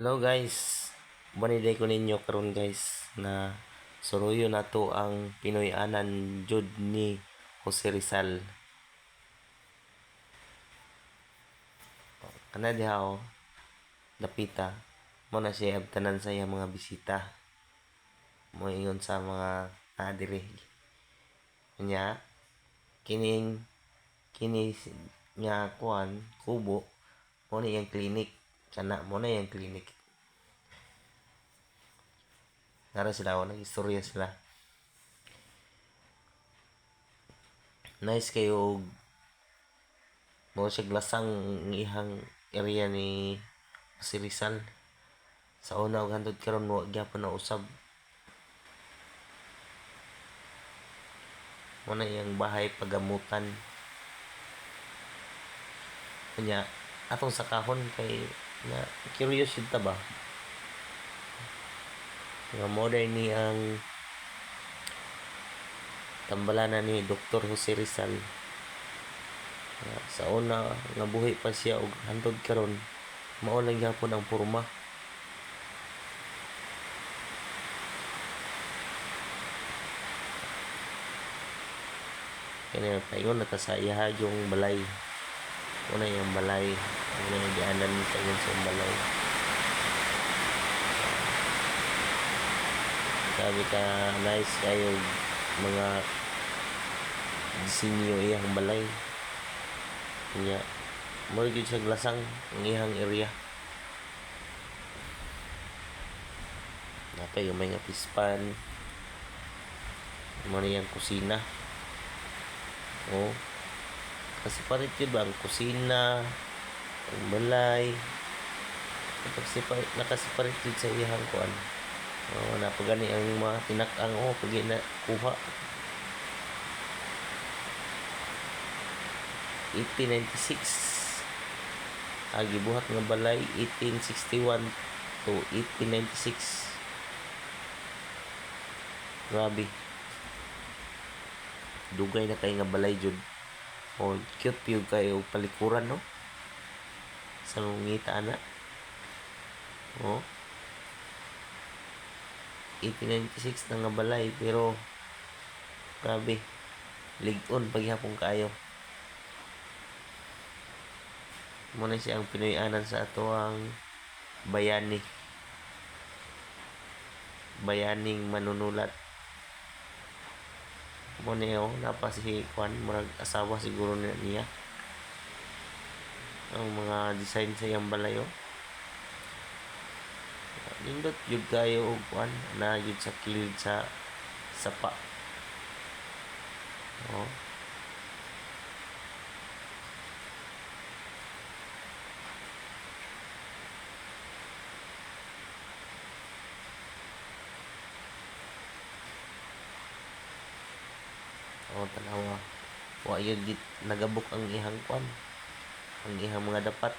Hello guys, baniday ko ninyo karon guys na suruyo na to ang Pinoy-anan jud ni Jose Rizal. Kana diha dapita mo na siya abtanan sa iyang mga bisita. Mo ingon sa mga nadiri. Nya kini nga kuan kubo mo na iyang klinik. Kana mo na iyang klinik. Nara sila nag-istorya sila. Nice kayo mo siya glasang ihang area ni si Rizal. Sa una og hantod karon wa gyapon na usab. Mo na iyang bahay pagamutan. Kanya atong sa kahon kay na curious yun ta ba? Nga modern ni ang tambalanan ni Dr. Jose Rizal. Sa una nga buhi pa siya og hantod karon mao lang gyapon ang porma. Kaya paingon na ta sa iya yung balay. Una yung balay. Una yung dianan paingon sa balay. Sabi ka nice kayo mga disenyo iyang balay. Kanya mo gyud siya glasang ang iyang area. Napay yung mga pispan. Mo niyang kusina. Oh. Kasi parit yun ba ang kusina, ang balay. Nakasiparit yun sa iyang kuan. Napagani ang mga tinakang pag na kuha. 1896 gibuhat nga balay 1861 to 1896. Grabe. Dugay na kay nga balay jud. Cute yung kayo palikuran no. Sa ngita ana. 1896 na nga balay pero grabe. Lig-on paghapon kayo. Muna siya ang Pinoy-anan sa ato ang bayani. Bayaning manunulat. Muna napa si Juan, murag asawa siguro niya. Ang mga design sa iyang balay nindot yun kayo Juan na yun sa kilid sa sapa. Tanawa wa yun nagabok ang ihang kwan ang ihang mga dapat.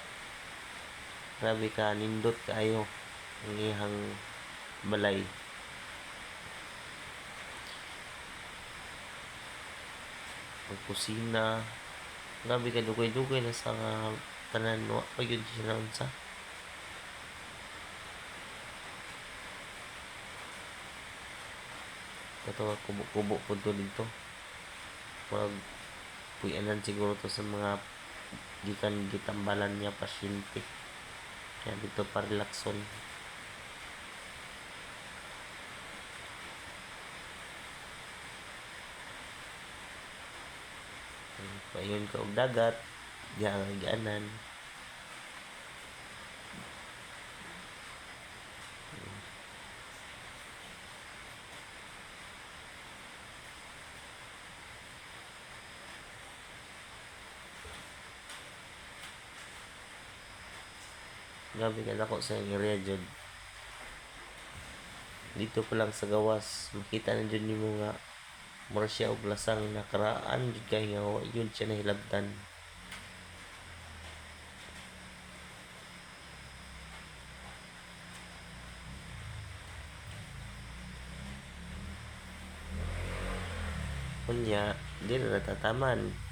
Grabe ka nindot kayo ang ihang balay. Ang kusina grabe ka dugay-dugay na sa tanan wa pa yun siya unsa. Ito kubo-kubo po dito. Pag puyanan siguro to sa mga gikan gitambalan niya pasyente. Kaya dito pa relaxon. Paingon ka og dagat, gianan. Grabe ka dako sa area jud. Dito pa lang sa gawas makita na jud nimo nga mura siya og lasang nakaraan jud kay nga yun siya nahilabtan. Kunya di na natataman.